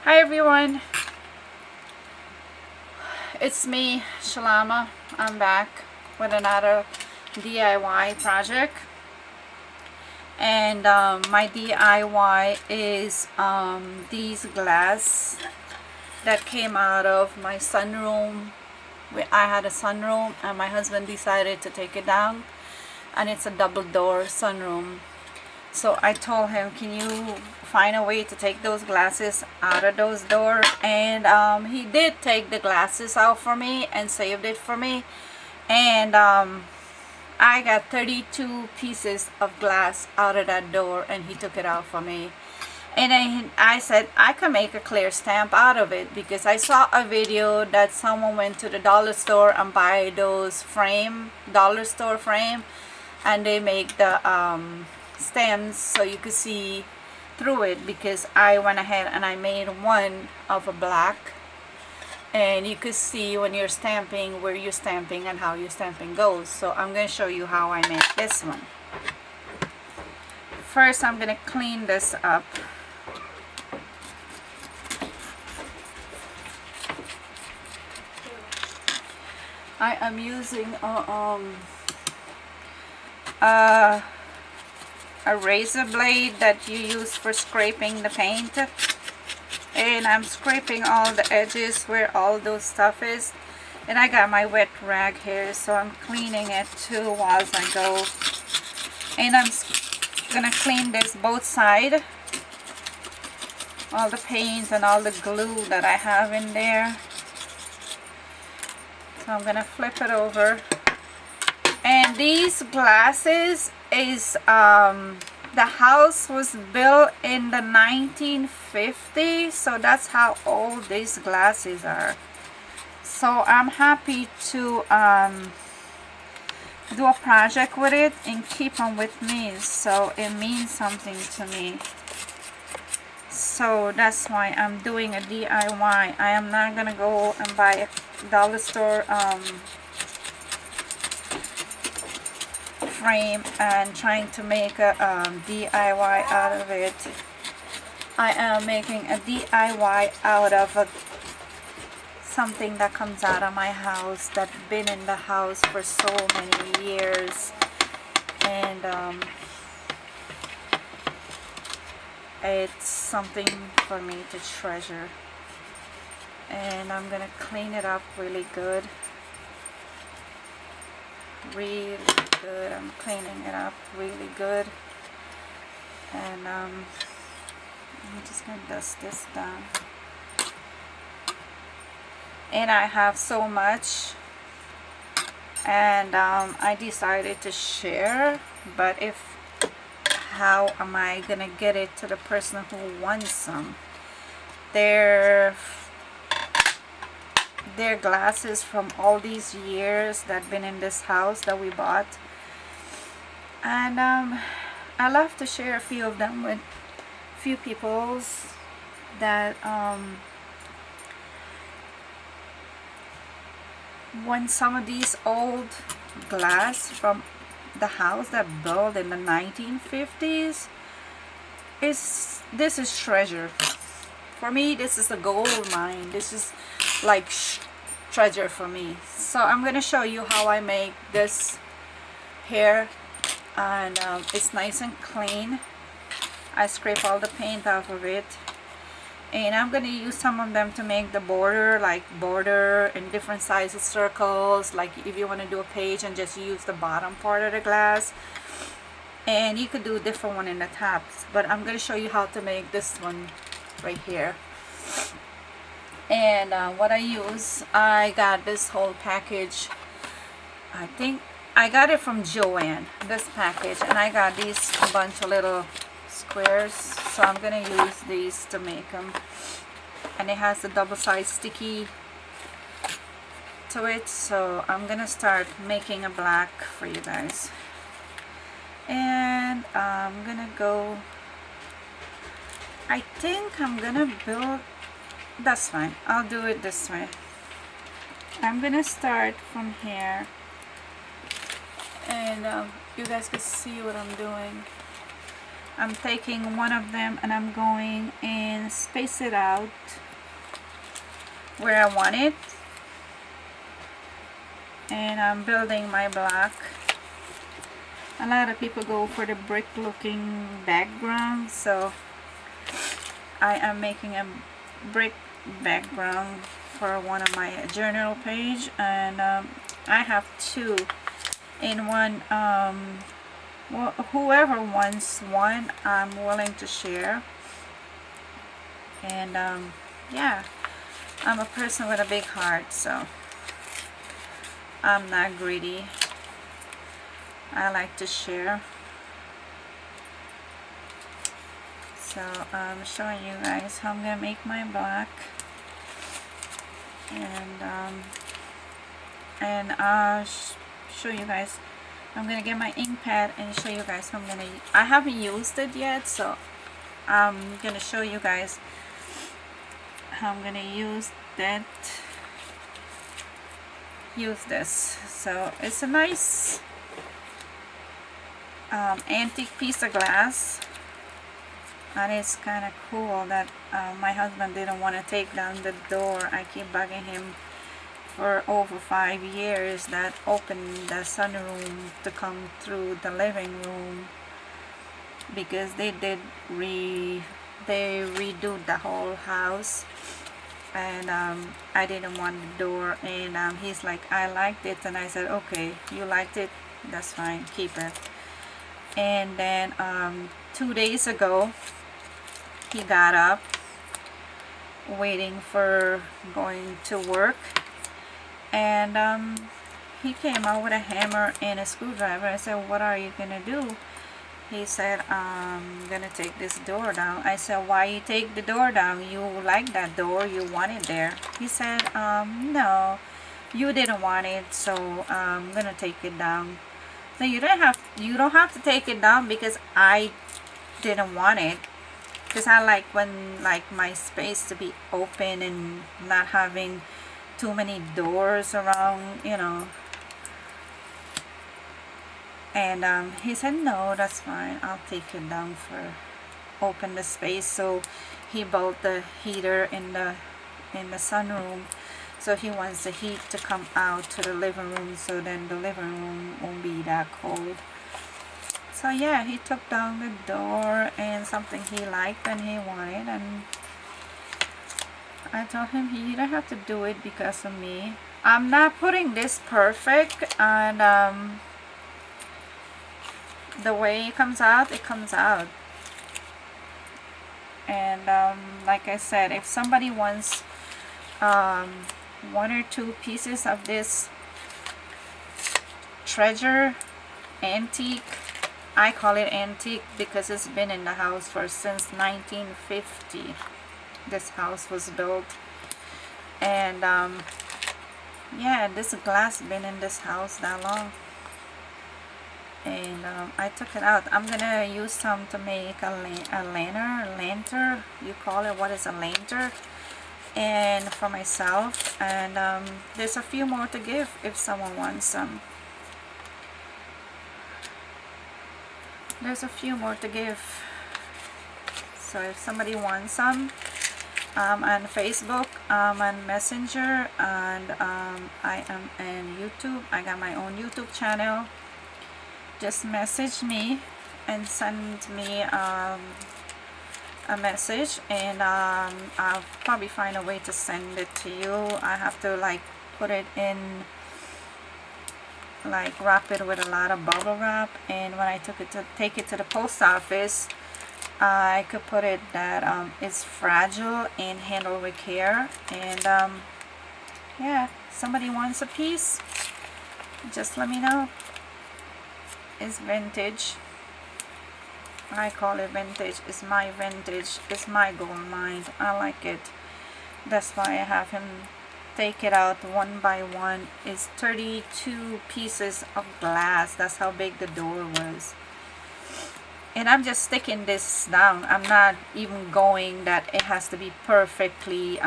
Hi everyone, it's me, Shalama. I'm back with another DIY project, and my DIY is these glass that came out of my sunroom. I had a sunroom and my husband decided to take it down, and it's a double door sunroom. So I told him, can you find a way to take those glasses out of those doors? And he did take the glasses out for me and saved it for me. And I got 32 pieces of glass out of that door, and he took it out for me. And then I said I can make a clear stamp out of it, because I saw a video that someone went to the dollar store and buy those dollar store frame, and they make the stems so you could see through it. Because I went ahead and I made one of a black, and you could see when you're stamping where you're stamping and how your stamping goes. So I'm going to show you how I make this one. First, I'm going to clean this up. I am using a razor blade that you use for scraping the paint, and I'm scraping all the edges where all those stuff is. And I got my wet rag here, so I'm cleaning it too while I go. And I'm gonna clean this both sides, all the paint and all the glue that I have in there. So I'm gonna flip it over. And these glasses is the house was built in the 1950s, so that's how old these glasses are. So I'm happy to do a project with it and keep them with me, so it means something to me. So that's why I'm doing a DIY. I am not gonna go and buy a dollar store frame and trying to make a DIY out of it. I am making a DIY out of something that comes out of my house, that's been in the house for so many years, and it's something for me to treasure. And I'm gonna clean it up really good. Really good. I'm cleaning it up really good, and I'm just gonna dust this down. And I have so much, and I decided to share, but how am I gonna get it to the person who wants some? They're glasses from all these years that been in this house that we bought, and I love to share a few of them with few peoples that want some of these old glass from the house that built in the 1950s. This is treasure for me. This is a gold mine. This is like treasure for me. So I'm gonna show you how I make this here, and it's nice and clean. I scrape all the paint off of it, and I'm gonna use some of them to make the border, like border in different sizes circles, like if you want to do a page and just use the bottom part of the glass. And you could do a different one in the tops, but I'm gonna show you how to make this one right here. And what I use, I got this whole package. I think I got it from Joann, this package, and I got these a bunch of little squares, so I'm gonna use these to make them. And it has a double-sided sticky to it, so I'm gonna start making a black for you guys. And I'm gonna go, I think I'm gonna build, that's fine, I'll do it this way. I'm gonna start from here, and you guys can see what I'm doing. I'm taking one of them and I'm going and space it out where I want it, and I'm building my block. A lot of people go for the brick looking background, so I am making a brick background for one of my journal page, and I have two in one. Well, whoever wants one, I'm willing to share. And yeah, I'm a person with a big heart, so I'm not greedy. I like to share. So I'm showing you guys how I'm gonna make my block, and I'll show you guys. I'm gonna get my ink pad and show you guys how I'm gonna. I haven't used it yet, so I'm gonna show you guys how I'm gonna use that. Use this. So it's a nice antique piece of glass, and it's kind of cool that my husband didn't want to take down the door. I keep bugging him for over 5 years that opened the sunroom to come through the living room, because they redid the whole house, and I didn't want the door, and he's like, I liked it, and I said, okay, you liked it, that's fine, keep it. And then 2 days ago he got up, waiting for going to work, and he came out with a hammer and a screwdriver. I said, what are you gonna do? He said, I'm gonna take this door down. I said, why you take the door down? You like that door, you want it there. He said, no, you didn't want it, so I'm gonna take it down. So you don't have to take it down because I didn't want it, because I like my space to be open and not having too many doors around, you know. And he said, no, that's fine, I'll take it down for open the space. So he built the heater in the sunroom, so he wants the heat to come out to the living room, so then the living room won't be that cold. So yeah, he took down the door, and something he liked and he wanted, and I told him you don't have to do it because of me. I'm not putting this perfect, and the way it comes out, it comes out. And like I said, if somebody wants 1 or 2 pieces of this treasure antique, I call it antique because it's been in the house since 1950. This house was built, and yeah, this glass been in this house that long. And I took it out. I'm gonna use some to make a lantern, you call it. What is a lantern? And for myself, and there's a few more to give if someone wants some. There's a few more to give, so if somebody wants some, on Facebook, on Messenger, and I am on YouTube. I got my own YouTube channel. Just message me and send me a message, and I'll probably find a way to send it to you. I have to put it in, wrap it with a lot of bubble wrap, and when I take it to the post office, I could put it that it's fragile and handled with care. And yeah, somebody wants a piece, just let me know. It's vintage. I call it vintage. It's my vintage. It's my gold mine. I like it. That's why I have him take it out one by one. It's 32 pieces of glass. That's how big the door was. And I'm just sticking this down. I'm not even going that it has to be perfectly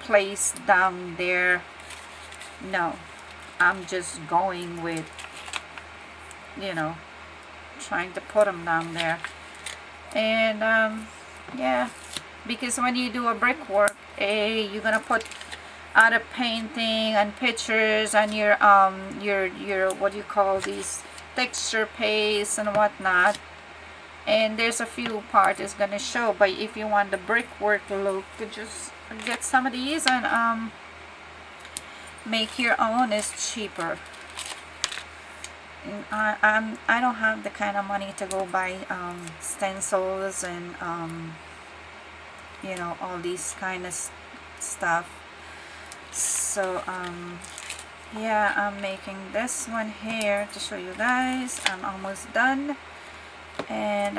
placed down there. No, I'm just going with, you know, trying to put them down there. And yeah, because when you do a brickwork, you're gonna put other painting and pictures and your what do you call these, texture paste and whatnot, and there's a few parts it's gonna show. But if you want the brickwork look, to just get some of these and make your own. Is cheaper. And I don't have the kind of money to go buy stencils and you know, all these kind of stuff. So yeah, I'm making this one here to show you guys. I'm almost done. And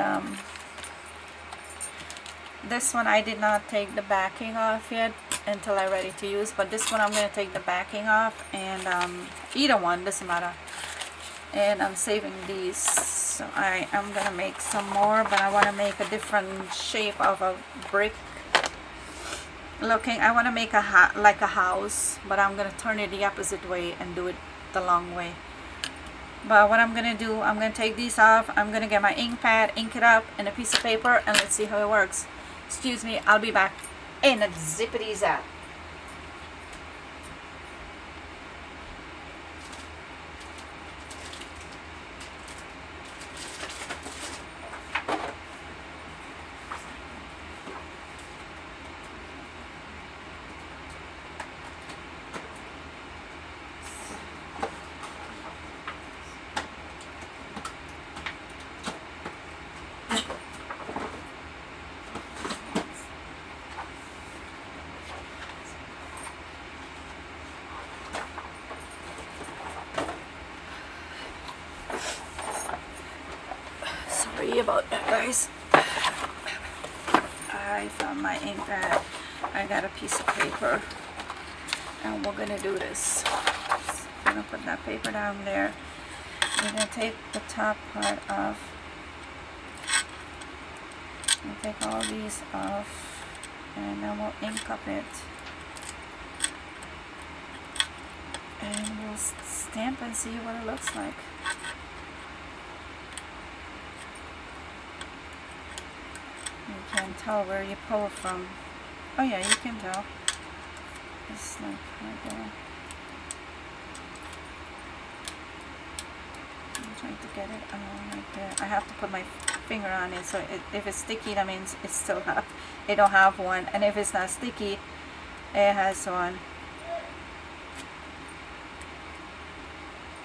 this one I did not take the backing off yet until I'm ready to use, but this one I'm going to take the backing off, and either one doesn't matter. And I'm saving these, so I am going to make some more, but I want to make a different shape of a brick looking. I want to make a like a house, but I'm going to turn it the opposite way and do it the long way. But what I'm going to do, I'm going to take these off. I'm going to get my ink pad, ink it up, and a piece of paper, and let's see how it works. Excuse me, I'll be back in a zippity zap. Sorry about that, guys. I found my ink pad. I got a piece of paper, and we're gonna do this. I'm gonna put that paper down there. We're gonna take the top part off. We'll take all these off, and then we'll ink up it, and we'll stamp and see what it looks like. You can tell where you pull it from. Oh yeah, you can tell. It's like right there. I'm trying to get it right there. I have to put my finger on it, so if it's sticky, that means it's still it don't have one, and if it's not sticky, it has one.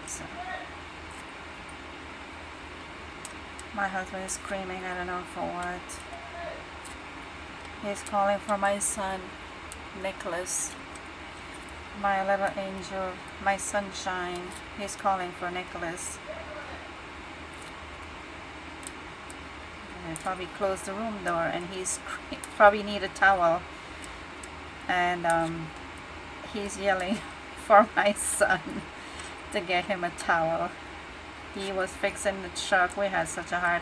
So my husband is screaming, I don't know for what. He's calling for my son, Nicholas, my little angel, my sunshine. He's calling for Nicholas. I probably closed the room door, and he's probably need a towel, and he's yelling for my son to get him a towel. He was fixing the truck. We had such a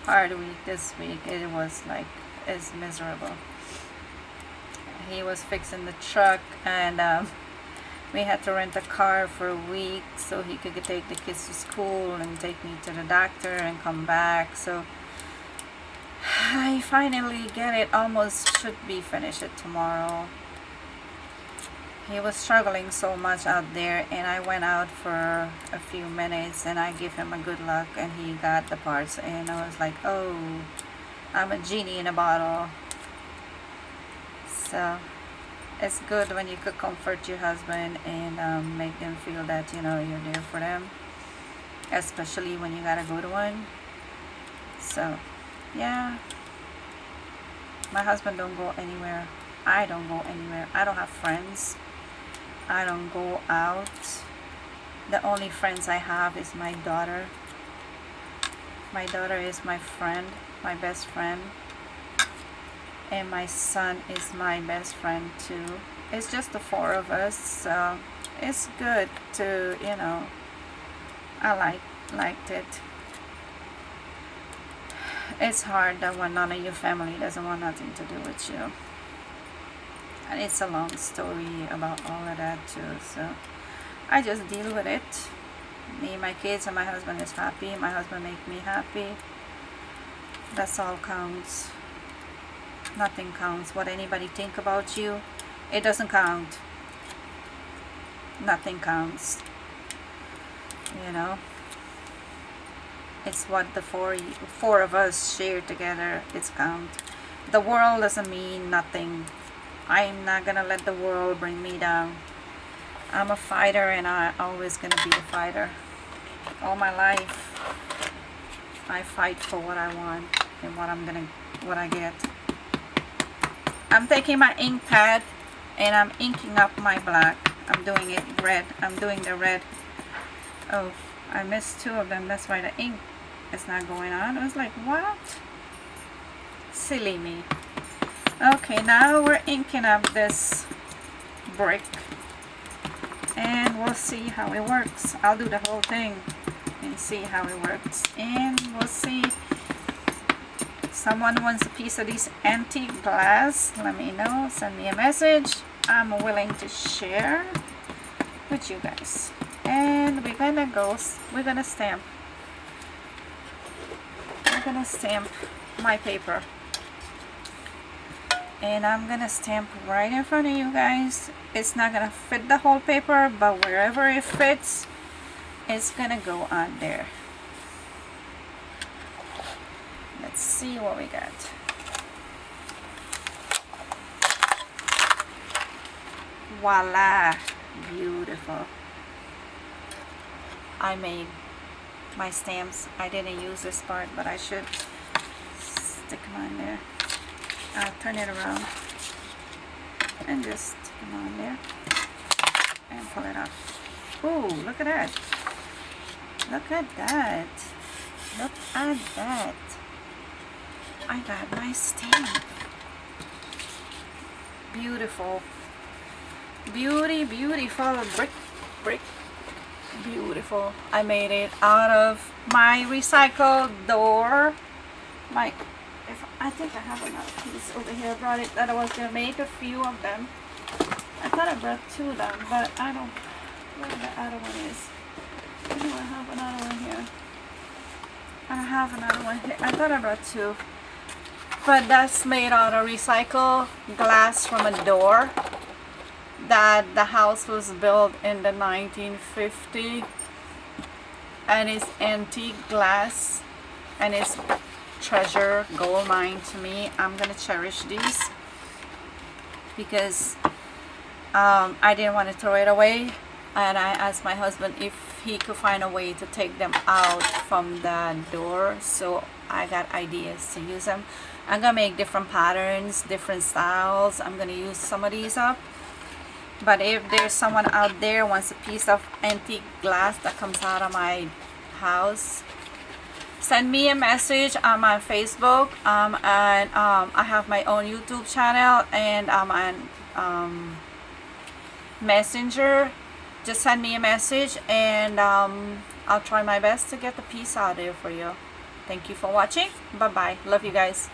hard week this week. It was like, it's miserable. He was fixing the truck, and we had to rent a car for a week so he could take the kids to school and take me to the doctor and come back. So I finally get it. Almost should be finished tomorrow. He was struggling so much out there, and I went out for a few minutes and I gave him a good luck, and he got the parts, and I was like, oh, I'm a genie in a bottle. So it's good when you could comfort your husband and make them feel that, you know, you're there for them, especially when you got a good one. So yeah, my husband don't go anywhere. I don't go anywhere. I don't have friends. I don't go out. The only friends I have is my daughter. My daughter is my friend, my best friend, and my son is my best friend too. It's just the four of us, so it's good to, you know, I liked it. It's hard that when none of your family doesn't want nothing to do with you, and it's a long story about all of that too, so I just deal with it. Me, my kids, and my husband is happy. My husband make me happy. That's all counts. Nothing counts. What anybody think about you, it doesn't count. Nothing counts. You know, it's what the four of us share together. It's count. The world doesn't mean nothing. I'm not gonna let the world bring me down. I'm a fighter, and I'm always gonna be a fighter. All my life, I fight for what I want and what I get. I'm taking my ink pad and I'm inking up my black. I'm doing it red. I'm doing the red. Oh, I missed two of them. That's why the ink is not going on. I was like, what? Silly me. Okay, now we're inking up this brick. And we'll see how it works. I'll do the whole thing and see how it works. And we'll see. Someone wants a piece of this antique glass, let me know. Send me a message. I'm willing to share with you guys. And we're gonna stamp my paper. And I'm gonna stamp right in front of you guys. It's not gonna fit the whole paper, but wherever it fits, it's gonna go on there. Let's see what we got. Voila! Beautiful. I made my stamps. I didn't use this part, but I should stick them on there. I'll turn it around and just stick them on there and pull it off. Ooh, look at that. Look at that. Look at that. I got my stamp. Beautiful. Beautiful brick. Beautiful. I made it out of my recycled door. I think I have another piece over here. I brought it that I was gonna make a few of them. I thought I brought two of them, but I don't. Where the other one is? I know I have another one here. I have another one here. I thought I brought two. But that's made out of recycled glass from a door that the house was built in the 1950s, and it's antique glass, and it's treasure, gold mine to me. I'm gonna cherish these because I didn't want to throw it away, and I asked my husband if he could find a way to take them out from the door, so I got ideas to use them. I'm gonna make different patterns, different styles. I'm gonna use some of these up. But if there's someone out there wants a piece of antique glass that comes out of my house, send me a message. I'm on Facebook, and I have my own YouTube channel, and I'm on Messenger. Just send me a message, and I'll try my best to get the piece out there for you. Thank you for watching. Bye bye. Love you guys.